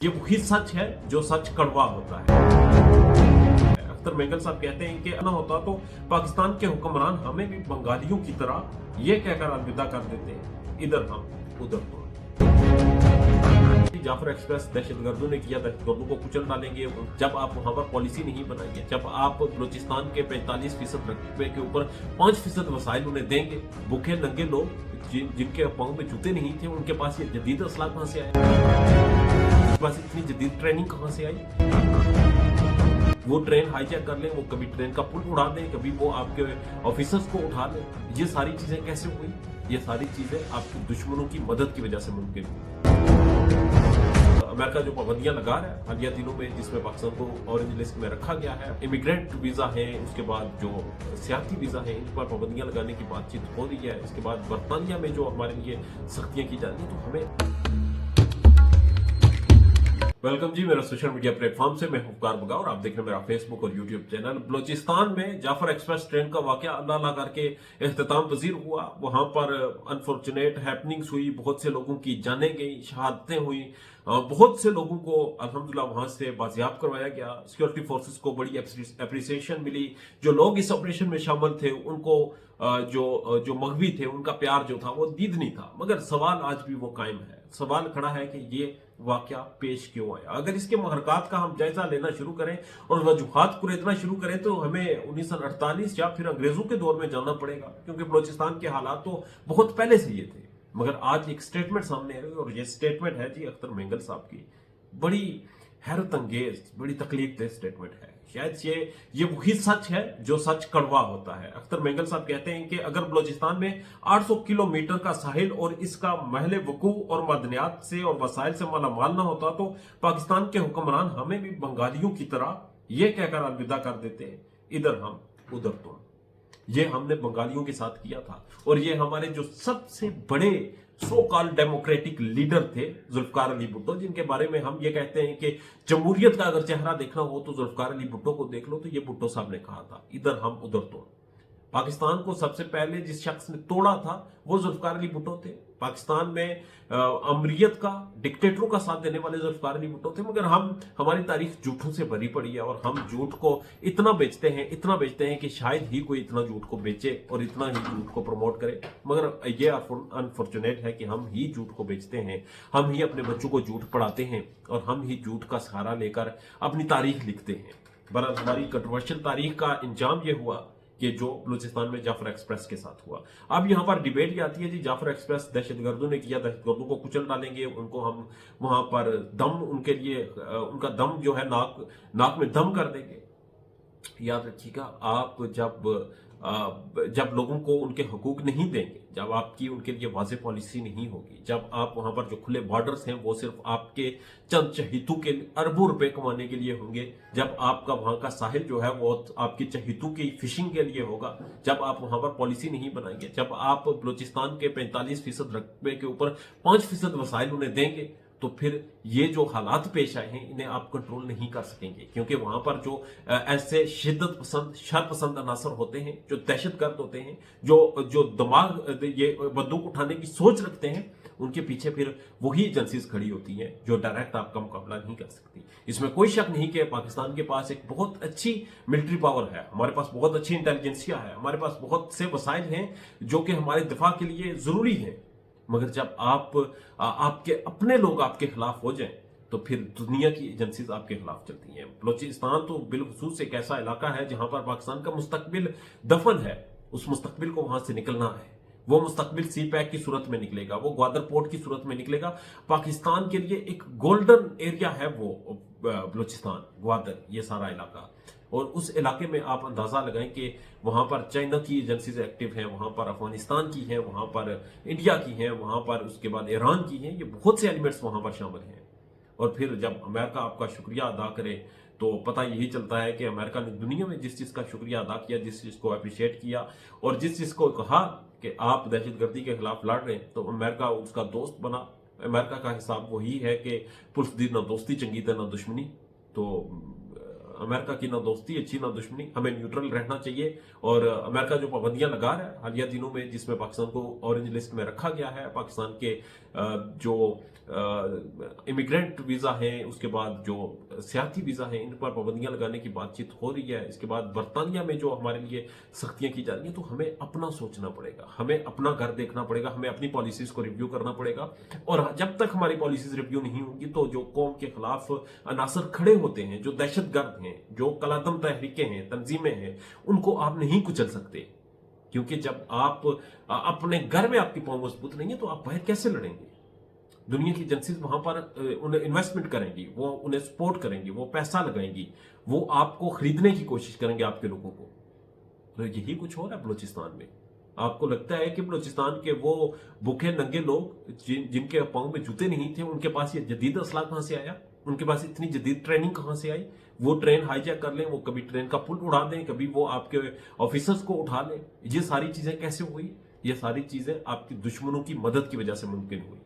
ये वही सच है जो सच कड़वा होता है। अख्तर मेंगल साहब कहते हैं कि ना होता तो पाकिस्तान के हुक्मरान हमें भी बंगालियों की तरह ये कहकर अलविदा कर देते हैं, इधर हम उधर तो। जाफर एक्सप्रेस दहशतगर्दों ने किया, दहशतगर्दों को कुचल डालेंगे जब आप वहां पर पॉलिसी नहीं बनाएंगे, जब आप बलूचिस्तान के 45% रकबे के ऊपर 5% वसाइल उन्हें देंगे। भूखे नंगे लोग जिनके पाँव में जूते नहीं थे, उनके पास ये जदीद असलाह कहां से आया, उनके पास इतनी जदीद ट्रेनिंग कहां से आई। वो ट्रेन हाईजैक कर लें, वो कभी ट्रेन का पुल उड़ा दें, कभी वो आपके ऑफिसर्स को उठा लें। ये सारी चीजें कैसे हुई? ये सारी चीजें आपके दुश्मनों की मदद की वजह से मुमकिन हुई। अमेरिका जो पाबंदियां लगा रहा है हालिया दिनों में, जिसमें पाकिस्तान को ऑरेंज लिस्ट में रखा गया है, इमिग्रेंट वीजा है, उसके बाद जो सियासी वीजा है, इन पर पाबंदियां लगाने की बातचीत हो रही है। इसके बाद बरतानिया में जो हमारे लिए सख्तियां की जा रही है, तो हमें वेलकम जी मेरा सोशल मीडिया प्लेटफॉर्म से। मैं उपकार बगा और आप देख रहे हैं मेरा फेसबुक और यूट्यूब चैनल। बलूचिस्तान में जाफर एक्सप्रेस ट्रेन का वाकया अल्लाह अल्लाह करके इख्तिताम पजीर हुआ। वहां पर अनफॉर्चुनेट हैपनिंग्स हुई, बहुत से लोगों की जानें गई, शहादतें हुई, बहुत से लोगों को अल्हम्दुलिल्लाह वहां से बाजियाब करवाया गया। सिक्योरिटी फोर्सेस को बड़ी एप्रिसिएशन मिली। जो लोग इस ऑपरेशन में शामिल थे उनको जो मगवी थे, उनका प्यार जो था वो दीद नहीं था। मगर सवाल आज भी वो कायम है। सवाल खड़ा है कि ये वाकया पेश क्यों आया। अगर इसके महरकात का हम जायजा लेना शुरू करें और वजूहात कुरेदना शुरू करें, तो हमें 1948 या फिर अंग्रेजों के दौर में जाना पड़ेगा, क्योंकि बलूचिस्तान के हालात तो बहुत पहले से ये थे। मगर आज एक स्टेटमेंट सामने आई और ये स्टेटमेंट है जी अख्तर मेंगल साहब की। बड़ी हैरत अंगेज, बड़ी तकलीफ दह स्टेटमेंट है। शायद ये वही सच है जो सच कड़वा होता है। अख्तर मेंगल साहब कहते हैं कि अगर बलूचिस्तान में 800 किलोमीटर का साहिल और इसका महल वकू और मदनियात से और वसाइल से माला माल ना होता, तो पाकिस्तान के हुक्मरान हमें भी बंगालियों की तरह ये कहकर अलविदा कर देते हैं, इधर हम उधर तुम। ये हमने बंगालियों के साथ किया था। और ये हमारे जो सबसे बड़े सो कॉल डेमोक्रेटिक लीडर थे जुल्फकार अली भुट्टो, जिनके बारे में हम ये कहते हैं कि जमहूरियत का अगर चेहरा देखना हो तो जुल्फकार अली भुट्टो को देख लो। तो ये भुट्टो साहब ने कहा था, इधर हम उधर तो। पाकिस्तान को सबसे पहले जिस शख्स ने तोड़ा था वो जुल्फकार अली भुट्टो थे। पाकिस्तान में अमरीयत का, डिक्टेटरों का साथ देने वाले जुल्फकार अली भुट्टो थे। मगर हमारी तारीख झूठों से भरी पड़ी है और हम झूठ को इतना बेचते हैं कि शायद ही कोई इतना झूठ को बेचे और इतना ही झूठ को प्रमोट करे। मगर ये अनफॉर्चुनेट है कि हम ही झूठ को बेचते हैं, हम ही अपने बच्चों को झूठ पढ़ाते हैं और हम ही झूठ का सहारा लेकर अपनी तारीख लिखते हैं। बहरहाल हमारी कंट्रोवर्शियल तारीख का अंजाम ये हुआ कि जो बलूचिस्तान में जाफर एक्सप्रेस के साथ हुआ। अब यहां पर डिबेट ये आती है जी, जाफर एक्सप्रेस दहशतगर्दों ने किया, दहशतगर्दों को कुचल डालेंगे, उनको हम वहां पर दम, उनके लिए उनका दम जो है नाक में दम कर देंगे। याद रखिएगा, आप जब लोगों को उनके हकूक नहीं देंगे, जब आपकी उनके लिए वाज़ेह पॉलिसी नहीं होगी, जब आप वहां पर जो खुले बॉर्डर्स हैं वो सिर्फ आपके चंद चहितों के अरबों रुपए कमाने के लिए होंगे, जब आपका वहां का साहिल जो है वो आपकी चहितों की फिशिंग के लिए होगा, जब आप वहां पर पॉलिसी नहीं बनाएंगे, जब आप बलूचिस्तान के 45% रकबे के ऊपर 5% वसाइल उन्हें देंगे, तो फिर ये जो हालात पेश आए हैं इन्हें आप कंट्रोल नहीं कर सकेंगे। क्योंकि वहां पर जो ऐसे शिद्दत पसंद, शर पसंद अनासर होते हैं, जो दहशतगर्द होते हैं, जो दिमाग ये बंदूक उठाने की सोच रखते हैं, उनके पीछे फिर वही एजेंसीज खड़ी होती हैं जो डायरेक्ट आपका मुकाबला नहीं कर सकती। इसमें कोई शक नहीं कि पाकिस्तान के पास एक बहुत अच्छी मिलिट्री पावर है, हमारे पास बहुत अच्छी इंटेलिजेंसिया है, हमारे पास बहुत से वसाइल हैं जो कि हमारे दिफा के लिए जरूरी है। मगर जब आपके अपने लोग आपके खिलाफ हो जाएं, तो फिर दुनिया की एजेंसीज आपके खिलाफ चलती हैं। बलूचिस्तान तो बिलखुसूस एक ऐसा इलाका है जहां पर पाकिस्तान का मुस्तकबिल दफन है। उस मुस्तकबिल को वहां से निकलना है। वो मुस्तकबिल सी पैक की सूरत में निकलेगा, वो ग्वादर पोर्ट की सूरत में निकलेगा। पाकिस्तान के लिए एक गोल्डन एरिया है वो बलूचिस्तान, ग्वादर, ये सारा इलाका। और उस इलाके में आप अंदाजा लगाएं कि वहां पर चाइना की एजेंसीज एक्टिव हैं, वहां पर अफगानिस्तान की हैं, वहां पर इंडिया की हैं, वहां पर उसके बाद ईरान की हैं। ये बहुत से एलिमेंट्स वहां पर शामिल हैं। और फिर जब अमेरिका आपका शुक्रिया अदा करे तो पता यही चलता है कि अमेरिका ने दुनिया में जिस चीज का शुक्रिया अदा किया, जिस चीज को अप्रिशिएट किया और जिस चीज को कहा कि आप दहशतगर्दी के खिलाफ लड़ रहे हैं, तो अमेरिका उसका दोस्त बना। अमेरिका का हिसाब वही है कि पुलिस दी ना दोस्ती चंगी ना दुश्मनी। तो अमेरिका की ना दोस्ती अच्छी ना दुश्मनी, हमें न्यूट्रल रहना चाहिए। और अमेरिका जो पाबंदियां लगा रहा है हालिया दिनों में, जिसमें पाकिस्तान को ऑरेंज लिस्ट में रखा गया है, पाकिस्तान के जो इमिग्रेंट वीजा हैं, उसके बाद जो सियाती वीजा हैं, इन पर पाबंदियां लगाने की बातचीत हो रही है। इसके बाद बरतानिया में जो हमारे लिए सख्तियां की जा रही हैं, तो हमें अपना सोचना पड़ेगा, हमें अपना घर देखना पड़ेगा, हमें अपनी पॉलिसीज को रिव्यू करना पड़ेगा। और जब तक हमारी पॉलिसीज रिव्यू नहीं होगी तो जो कौम के खिलाफ अनासर खड़े होते हैं, जो दहशतगर्द हैं, जो कलादम तहरीकें हैं, तंजीमें हैं, उनको आप नहीं कुचल सकते। क्योंकि जब आप अपने घर में आपकी पहुंच मजबूत नहीं है तो आप बाहर कैसे लड़ेंगे? दुनिया की एजेंसीज वहां पर उन्हें इन्वेस्टमेंट करेंगी, वो उन्हें सपोर्ट करेंगी, वो पैसा लगाएंगी, वो आपको खरीदने की कोशिश करेंगे, आपके लोगों को। तो यही कुछ हो रहा है बलूचिस्तान में। आपको लगता है कि बलूचिस्तान के वो भूखे नंगे लोग जिनके पांव में जूते नहीं थे, उनके पास ये जदीद असला कहां से आया? उनके पास इतनी जदीद ट्रेनिंग कहां से आई? वो ट्रेन हाईजैक कर लें, वो कभी ट्रेन का पुल उड़ा दें, कभी वो आपके ऑफिसर्स को उठा लें। ये सारी चीजें कैसे हुई? ये सारी चीजें आपकी दुश्मनों की मदद की वजह से मुमकिन हुई।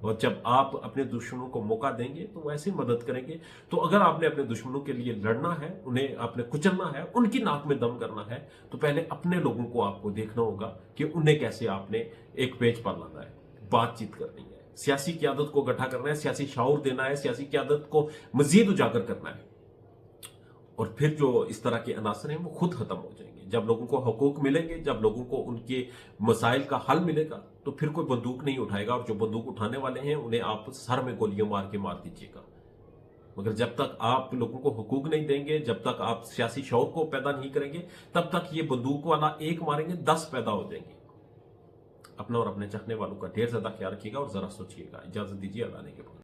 और जब आप अपने दुश्मनों को मौका देंगे तो वैसे ही मदद करेंगे। तो अगर आपने अपने दुश्मनों के लिए लड़ना है, उन्हें आपने कुचलना है, उनकी नाक में दम करना है, तो पहले अपने लोगों को आपको देखना होगा कि उन्हें कैसे आपने एक पेज पर लाना है, बातचीत करनी है, सियासी क़यादत को गठा करना है, सियासी शाऊर देना है, सियासी क़यादत को मजीद उजागर करना है। और फिर जो इस तरह के अनासर हैं वो खुद खत्म हो जाएंगे। जब लोगों को हकूक मिलेंगे, जब लोगों को उनके मसाइल का हल मिलेगा, तो फिर कोई बंदूक नहीं उठाएगा। और जो बंदूक उठाने वाले हैं उन्हें आप सर में गोलियां मार के मार दीजिएगा। मगर जब तक आप लोगों को हकूक नहीं देंगे, जब तक आप सियासी शौर को पैदा नहीं करेंगे, तब तक ये बंदूक वाला एक मारेंगे 10 पैदा हो जाएंगे। अपना और अपने चाहने वालों का ढेर ज्यादा ख्याल रखिएगा और जरा सोचिएगा। इजाजत दीजिए अल्लाह ने के बाद।